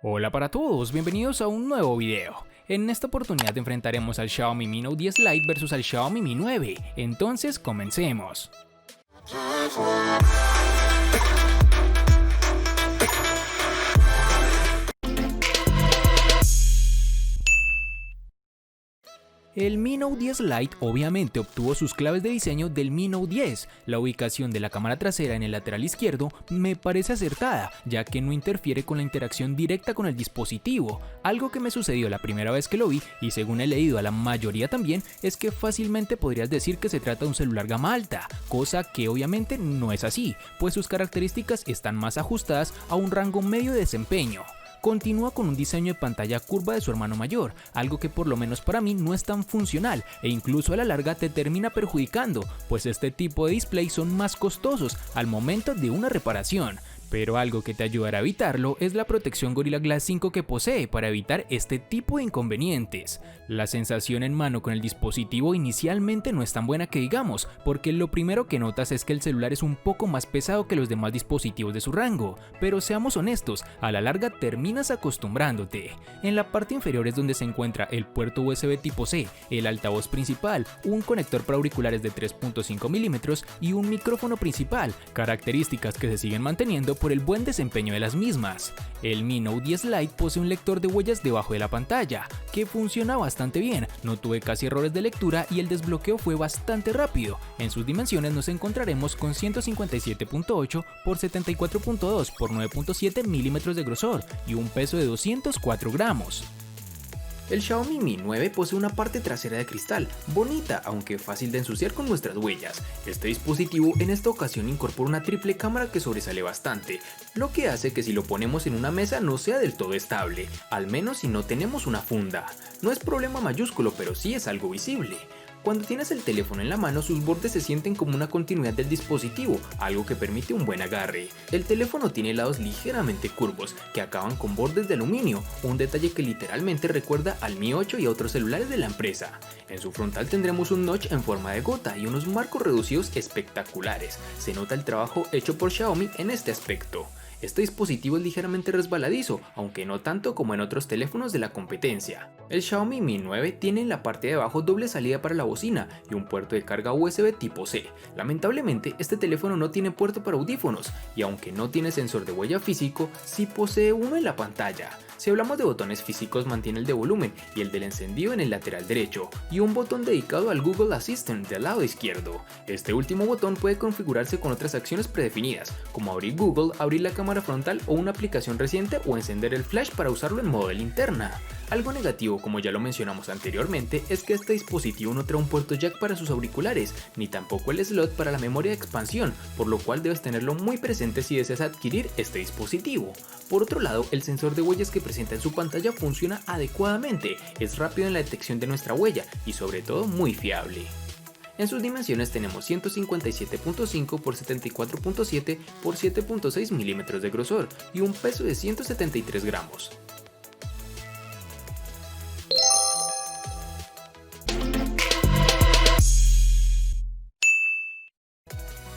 Hola para todos, bienvenidos a un nuevo video. En esta oportunidad enfrentaremos al Xiaomi Mi Note 10 Lite versus al Xiaomi Mi 9, entonces comencemos. El Mi Note 10 Lite obviamente obtuvo sus claves de diseño del Mi Note 10. La ubicación de la cámara trasera en el lateral izquierdo me parece acertada, ya que no interfiere con la interacción directa con el dispositivo. Algo que me sucedió la primera vez que lo vi, y según he leído a la mayoría también, es que fácilmente podrías decir que se trata de un celular gama alta, cosa que obviamente no es así, pues sus características están más ajustadas a un rango medio de desempeño. Continúa con un diseño de pantalla curva de su hermano mayor, algo que por lo menos para mí no es tan funcional e incluso a la larga te termina perjudicando, pues este tipo de display son más costosos al momento de una reparación. Pero algo que te ayudará a evitarlo es la protección Gorilla Glass 5 que posee para evitar este tipo de inconvenientes. La sensación en mano con el dispositivo inicialmente no es tan buena que digamos, porque lo primero que notas es que el celular es un poco más pesado que los demás dispositivos de su rango, pero seamos honestos, a la larga terminas acostumbrándote. En la parte inferior es donde se encuentra el puerto USB tipo C, el altavoz principal, un conector para auriculares de 3.5 mm y un micrófono principal, características que se siguen manteniendo por el buen desempeño de las mismas. El Mi Note 10 Lite posee un lector de huellas debajo de la pantalla, que funciona bastante bien, no tuve casi errores de lectura y el desbloqueo fue bastante rápido. En sus dimensiones nos encontraremos con 157.8 por 74.2 por 9.7 milímetros de grosor y un peso de 204 gramos. El Xiaomi Mi 9 posee una parte trasera de cristal, bonita aunque fácil de ensuciar con nuestras huellas. Este dispositivo en esta ocasión incorpora una triple cámara que sobresale bastante, lo que hace que si lo ponemos en una mesa no sea del todo estable, al menos si no tenemos una funda. No es problema mayúsculo, pero sí es algo visible. Cuando tienes el teléfono en la mano, sus bordes se sienten como una continuidad del dispositivo, algo que permite un buen agarre. El teléfono tiene lados ligeramente curvos, que acaban con bordes de aluminio, un detalle que literalmente recuerda al Mi 8 y a otros celulares de la empresa. En su frontal tendremos un notch en forma de gota y unos marcos reducidos espectaculares. Se nota el trabajo hecho por Xiaomi en este aspecto. Este dispositivo es ligeramente resbaladizo, aunque no tanto como en otros teléfonos de la competencia. El Xiaomi Mi 9 tiene en la parte de abajo doble salida para la bocina y un puerto de carga USB tipo C. Lamentablemente este teléfono no tiene puerto para audífonos y aunque no tiene sensor de huella físico, sí posee uno en la pantalla. Si hablamos de botones físicos, mantiene el de volumen y el del encendido en el lateral derecho y un botón dedicado al Google Assistant del lado izquierdo. Este último botón puede configurarse con otras acciones predefinidas, como abrir Google, abrir la cámara frontal o una aplicación reciente o encender el flash para usarlo en modo de linterna. Algo negativo, como ya lo mencionamos anteriormente, es que este dispositivo no trae un puerto jack para sus auriculares, ni tampoco el slot para la memoria de expansión, por lo cual debes tenerlo muy presente si deseas adquirir este dispositivo. Por otro lado, el sensor de huellas que presenta en su pantalla funciona adecuadamente, es rápido en la detección de nuestra huella y sobre todo muy fiable. En sus dimensiones tenemos 157.5 por 74.7 por 7.6 milímetros de grosor y un peso de 173 gramos.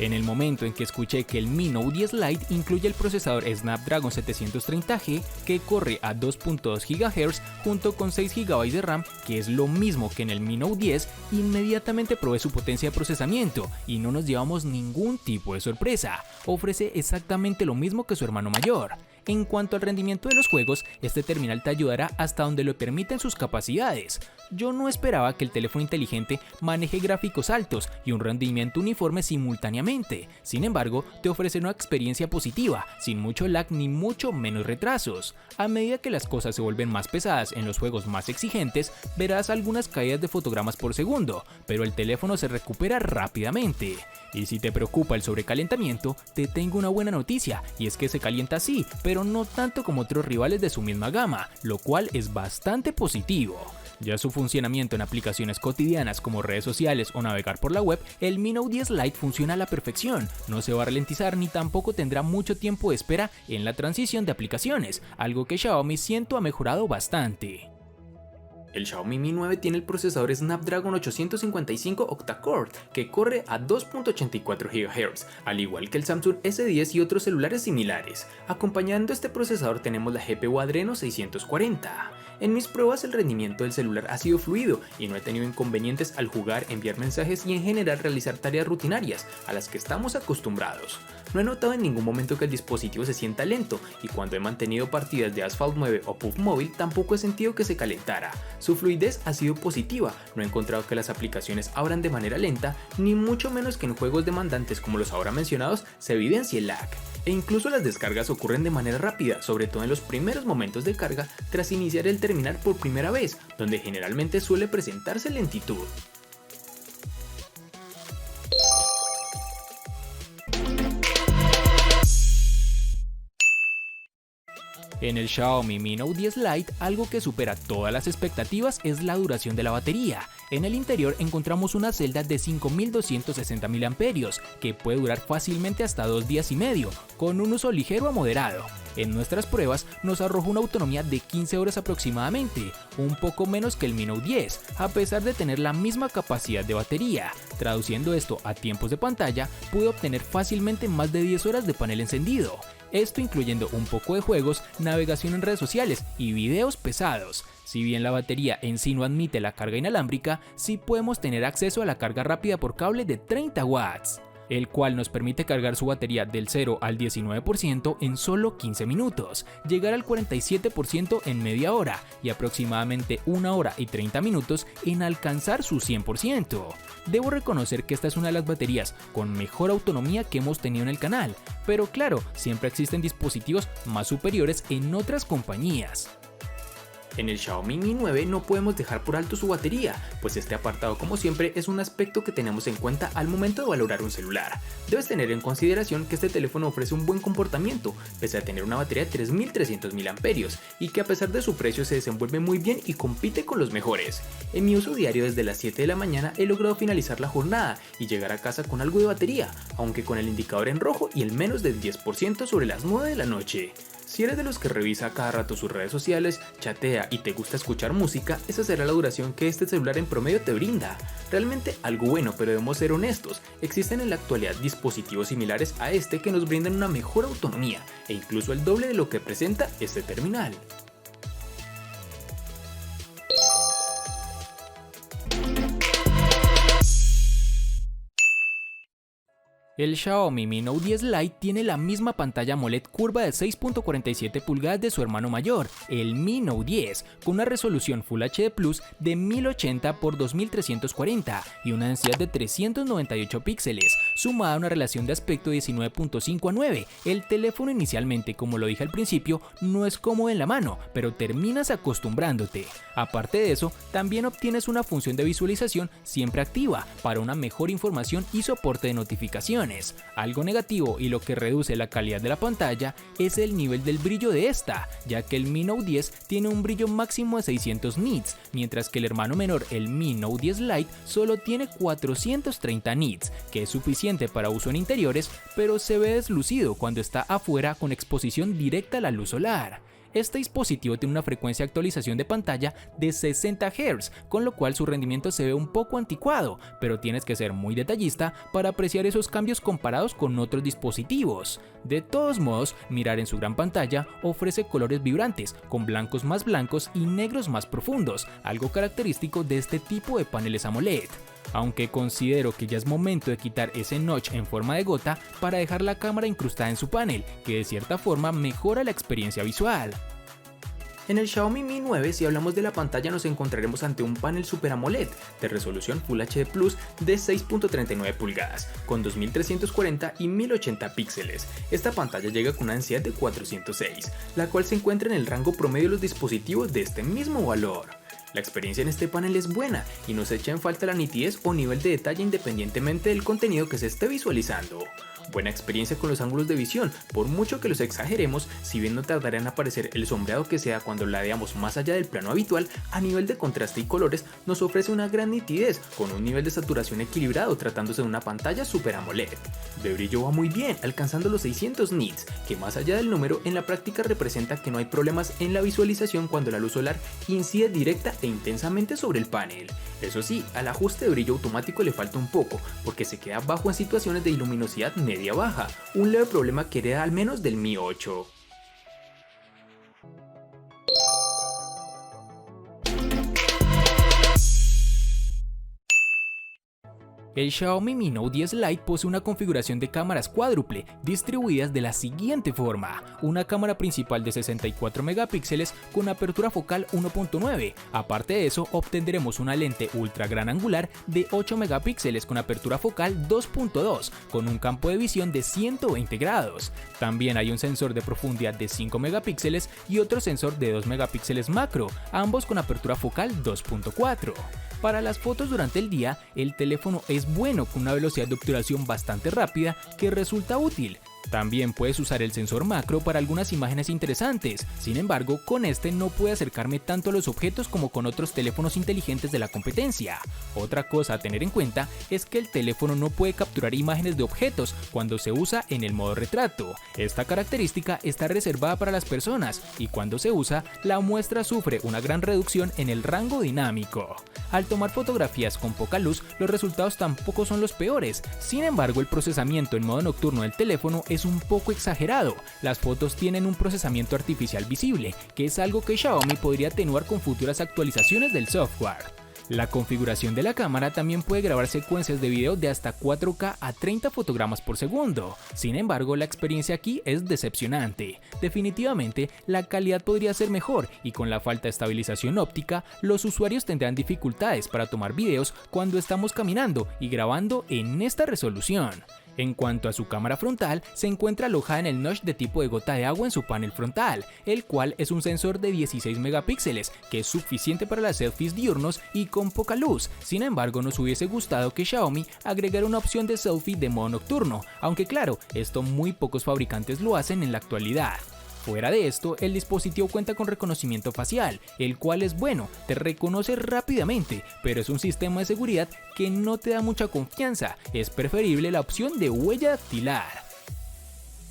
En el momento en que escuché que el Mi Note 10 Lite incluye el procesador Snapdragon 730G que corre a 2.2 GHz junto con 6 GB de RAM, que es lo mismo que en el Mi Note 10, inmediatamente probé su potencia de procesamiento y no nos llevamos ningún tipo de sorpresa. Ofrece exactamente lo mismo que su hermano mayor. En cuanto al rendimiento de los juegos, este terminal te ayudará hasta donde lo permiten sus capacidades. Yo no esperaba que el teléfono inteligente maneje gráficos altos y un rendimiento uniforme simultáneamente. Sin embargo, te ofrece una experiencia positiva, sin mucho lag ni mucho menos retrasos. A medida que las cosas se vuelven más pesadas en los juegos más exigentes, verás algunas caídas de fotogramas por segundo, pero el teléfono se recupera rápidamente. Y si te preocupa el sobrecalentamiento, te tengo una buena noticia, y es que se calienta así, pero no tanto como otros rivales de su misma gama, lo cual es bastante positivo. Ya su funcionamiento en aplicaciones cotidianas como redes sociales o navegar por la web, el Mi Note 10 Lite funciona a la perfección, no se va a ralentizar ni tampoco tendrá mucho tiempo de espera en la transición de aplicaciones, algo que Xiaomi siento ha mejorado bastante. El Xiaomi Mi 9 tiene el procesador Snapdragon 855 octa-core que corre a 2.84 GHz, al igual que el Samsung S10 y otros celulares similares. Acompañando este procesador tenemos la GPU Adreno 640. En mis pruebas el rendimiento del celular ha sido fluido y no he tenido inconvenientes al jugar, enviar mensajes y en general realizar tareas rutinarias a las que estamos acostumbrados. No he notado en ningún momento que el dispositivo se sienta lento y cuando he mantenido partidas de Asphalt 9 o PUBG Mobile tampoco he sentido que se calentara. Su fluidez ha sido positiva, no he encontrado que las aplicaciones abran de manera lenta, ni mucho menos que en juegos demandantes como los ahora mencionados se evidencie el lag. E incluso las descargas ocurren de manera rápida, sobre todo en los primeros momentos de carga tras iniciar el terminal por primera vez, donde generalmente suele presentarse lentitud. En el Xiaomi Mi Note 10 Lite, algo que supera todas las expectativas es la duración de la batería. En el interior encontramos una celda de 5260 mAh, que puede durar fácilmente hasta 2 días y medio, con un uso ligero a moderado. En nuestras pruebas nos arrojó una autonomía de 15 horas aproximadamente, un poco menos que el Mi Note 10, a pesar de tener la misma capacidad de batería. Traduciendo esto a tiempos de pantalla, pude obtener fácilmente más de 10 horas de panel encendido. Esto incluyendo un poco de juegos, navegación en redes sociales y videos pesados. Si bien la batería en sí no admite la carga inalámbrica, sí podemos tener acceso a la carga rápida por cable de 30 watts, el cual nos permite cargar su batería del 0 al 19% en solo 15 minutos, llegar al 47% en media hora y aproximadamente 1 hora y 30 minutos en alcanzar su 100%. Debo reconocer que esta es una de las baterías con mejor autonomía que hemos tenido en el canal, pero claro, siempre existen dispositivos más superiores en otras compañías. En el Xiaomi Mi 9 no podemos dejar por alto su batería, pues este apartado como siempre es un aspecto que tenemos en cuenta al momento de valorar un celular. Debes tener en consideración que este teléfono ofrece un buen comportamiento, pese a tener una batería de 3300 mAh y que a pesar de su precio se desenvuelve muy bien y compite con los mejores. En mi uso diario desde las 7 de la mañana he logrado finalizar la jornada y llegar a casa con algo de batería, aunque con el indicador en rojo y el menos del 10% sobre las 9 de la noche. Si eres de los que revisa cada rato sus redes sociales, chatea y te gusta escuchar música, esa será la duración que este celular en promedio te brinda. Realmente algo bueno, pero debemos ser honestos, existen en la actualidad dispositivos similares a este que nos brindan una mejor autonomía e incluso el doble de lo que presenta este terminal. El Xiaomi Mi Note 10 Lite tiene la misma pantalla AMOLED curva de 6.47 pulgadas de su hermano mayor, el Mi Note 10, con una resolución Full HD Plus de 1080 x 2340 y una densidad de 398 píxeles, sumada a una relación de aspecto 19.5:9. El teléfono inicialmente, como lo dije al principio, no es cómodo en la mano, pero terminas acostumbrándote. Aparte de eso, también obtienes una función de visualización siempre activa para una mejor información y soporte de notificaciones. Algo negativo y lo que reduce la calidad de la pantalla es el nivel del brillo de esta, ya que el Mi Note 10 tiene un brillo máximo de 600 nits, mientras que el hermano menor, el Mi Note 10 Lite, solo tiene 430 nits, que es suficiente para uso en interiores, pero se ve deslucido cuando está afuera con exposición directa a la luz solar. Este dispositivo tiene una frecuencia de actualización de pantalla de 60 Hz, con lo cual su rendimiento se ve un poco anticuado, pero tienes que ser muy detallista para apreciar esos cambios comparados con otros dispositivos. De todos modos, mirar en su gran pantalla ofrece colores vibrantes, con blancos más blancos y negros más profundos, algo característico de este tipo de paneles AMOLED. Aunque considero que ya es momento de quitar ese notch en forma de gota para dejar la cámara incrustada en su panel, que de cierta forma mejora la experiencia visual. En el Xiaomi Mi 9, si hablamos de la pantalla, nos encontraremos ante un panel Super AMOLED de resolución Full HD Plus de 6.39 pulgadas, con 2340 y 1080 píxeles. Esta pantalla llega con una densidad de 406, la cual se encuentra en el rango promedio de los dispositivos de este mismo valor. La experiencia en este panel es buena y no se echa en falta la nitidez o nivel de detalle independientemente del contenido que se esté visualizando. Buena experiencia con los ángulos de visión, por mucho que los exageremos, si bien no tardará en aparecer el sombreado que sea cuando ladeamos más allá del plano habitual, a nivel de contraste y colores nos ofrece una gran nitidez, con un nivel de saturación equilibrado tratándose de una pantalla Super AMOLED. De brillo va muy bien, alcanzando los 600 nits, que más allá del número en la práctica representa que no hay problemas en la visualización cuando la luz solar incide directa e intensamente sobre el panel. Eso sí, al ajuste de brillo automático le falta un poco, porque se queda bajo en situaciones de luminosidad media-baja, un leve problema que hereda al menos del Mi 8. El Xiaomi Mi Note 10 Lite posee una configuración de cámaras cuádruple, distribuidas de la siguiente forma: una cámara principal de 64 megapíxeles con apertura focal 1.9, aparte de eso obtendremos una lente ultra gran angular de 8 megapíxeles con apertura focal 2.2, con un campo de visión de 120 grados. También hay un sensor de profundidad de 5 megapíxeles y otro sensor de 2 megapíxeles macro, ambos con apertura focal 2.4. Para las fotos durante el día, el teléfono es bueno con una velocidad de obturación bastante rápida que resulta útil. También puedes usar el sensor macro para algunas imágenes interesantes, sin embargo, con este no puedo acercarme tanto a los objetos como con otros teléfonos inteligentes de la competencia. Otra cosa a tener en cuenta es que el teléfono no puede capturar imágenes de objetos cuando se usa en el modo retrato. Esta característica está reservada para las personas y cuando se usa, la muestra sufre una gran reducción en el rango dinámico. Al tomar fotografías con poca luz, los resultados tampoco son los peores. Sin embargo, el procesamiento en modo nocturno del teléfono es un poco exagerado. Las fotos tienen un procesamiento artificial visible, que es algo que Xiaomi podría atenuar con futuras actualizaciones del software. La configuración de la cámara también puede grabar secuencias de video de hasta 4K a 30 fotogramas por segundo. Sin embargo, la experiencia aquí es decepcionante. Definitivamente, la calidad podría ser mejor y con la falta de estabilización óptica, los usuarios tendrán dificultades para tomar videos cuando estamos caminando y grabando en esta resolución. En cuanto a su cámara frontal, se encuentra alojada en el notch de tipo de gota de agua en su panel frontal, el cual es un sensor de 16 megapíxeles, que es suficiente para las selfies diurnos y con poca luz. Sin embargo, nos hubiese gustado que Xiaomi agregara una opción de selfie de modo nocturno, aunque claro, esto muy pocos fabricantes lo hacen en la actualidad. Fuera de esto, el dispositivo cuenta con reconocimiento facial, el cual es bueno, te reconoce rápidamente, pero es un sistema de seguridad que no te da mucha confianza, es preferible la opción de huella dactilar.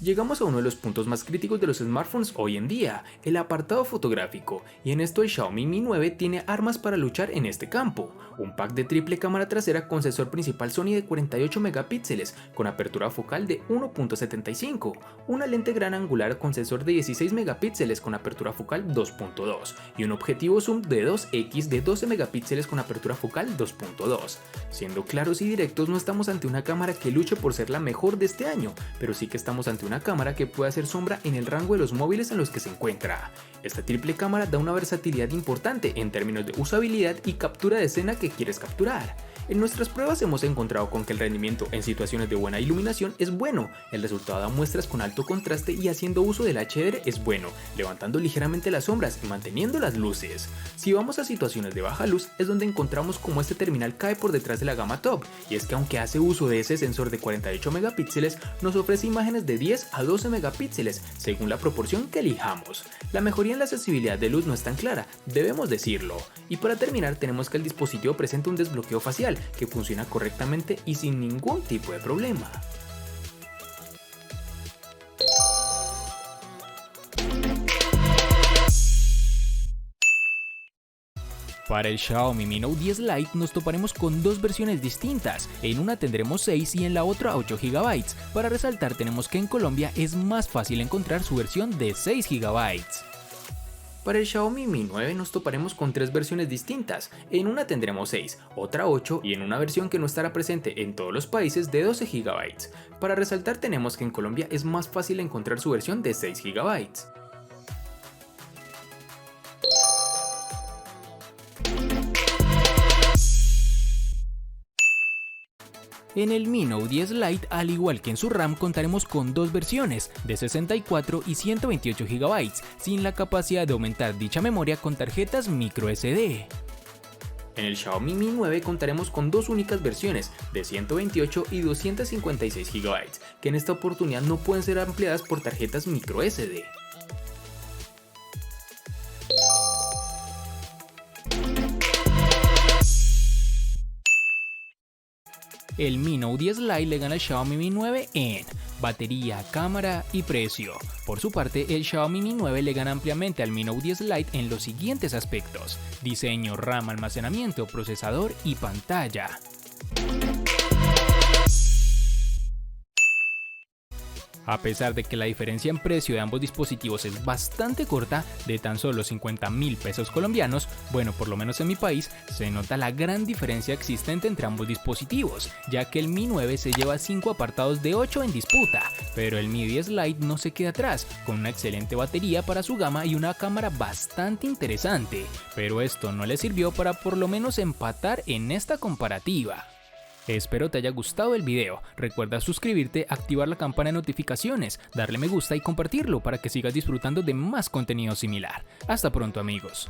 Llegamos a uno de los puntos más críticos de los smartphones hoy en día, el apartado fotográfico, y en esto el Xiaomi Mi 9 tiene armas para luchar en este campo. Un pack de triple cámara trasera con sensor principal Sony de 48 megapíxeles con apertura focal de 1.75, una lente gran angular con sensor de 16 megapíxeles con apertura focal 2.2 y un objetivo zoom de 2x de 12 megapíxeles con apertura focal 2.2. Siendo claros y directos, no estamos ante una cámara que luche por ser la mejor de este año, pero sí que estamos ante una cámara que puede hacer sombra en el rango de los móviles en los que se encuentra. Esta triple cámara da una versatilidad importante en términos de usabilidad y captura de escena que quieres capturar. En nuestras pruebas hemos encontrado con que el rendimiento en situaciones de buena iluminación es bueno, el resultado da muestras con alto contraste y haciendo uso del HDR es bueno, levantando ligeramente las sombras y manteniendo las luces. Si vamos a situaciones de baja luz es donde encontramos como este terminal cae por detrás de la gama top, y es que aunque hace uso de ese sensor de 48 megapíxeles, nos ofrece imágenes de 10 a 12 megapíxeles, según la proporción que elijamos. La mejoría en la accesibilidad de luz no es tan clara, debemos decirlo. Y para terminar tenemos que el dispositivo presenta un desbloqueo facial, que funciona correctamente y sin ningún tipo de problema. Para el Xiaomi Mi Note 10 Lite nos toparemos con dos versiones distintas, en una tendremos 6 y en la otra 8 GB. Para resaltar tenemos que en Colombia es más fácil encontrar su versión de 6 GB. Para el Xiaomi Mi 9 nos toparemos con tres versiones distintas, en una tendremos 6, otra 8 y en una versión que no estará presente en todos los países de 12 GB. Para resaltar tenemos que en Colombia es más fácil encontrar su versión de 6 GB. En el Mi Note 10 Lite, al igual que en su RAM, contaremos con dos versiones, de 64 y 128 GB, sin la capacidad de aumentar dicha memoria con tarjetas microSD. En el Xiaomi Mi 9 contaremos con dos únicas versiones, de 128 y 256 GB, que en esta oportunidad no pueden ser ampliadas por tarjetas microSD. El Mi Note 10 Lite le gana al Xiaomi Mi 9 en batería, cámara y precio. Por su parte, el Xiaomi Mi 9 le gana ampliamente al Mi Note 10 Lite en los siguientes aspectos: diseño, RAM, almacenamiento, procesador y pantalla. A pesar de que la diferencia en precio de ambos dispositivos es bastante corta, de tan solo 50.000 pesos colombianos, bueno, por lo menos en mi país, se nota la gran diferencia existente entre ambos dispositivos, ya que el Mi 9 se lleva 5 apartados de 8 en disputa, pero el Mi 10 Lite no se queda atrás, con una excelente batería para su gama y una cámara bastante interesante, pero esto no le sirvió para por lo menos empatar en esta comparativa. Espero te haya gustado el video, recuerda suscribirte, activar la campana de notificaciones, darle me gusta y compartirlo para que sigas disfrutando de más contenido similar. Hasta pronto amigos.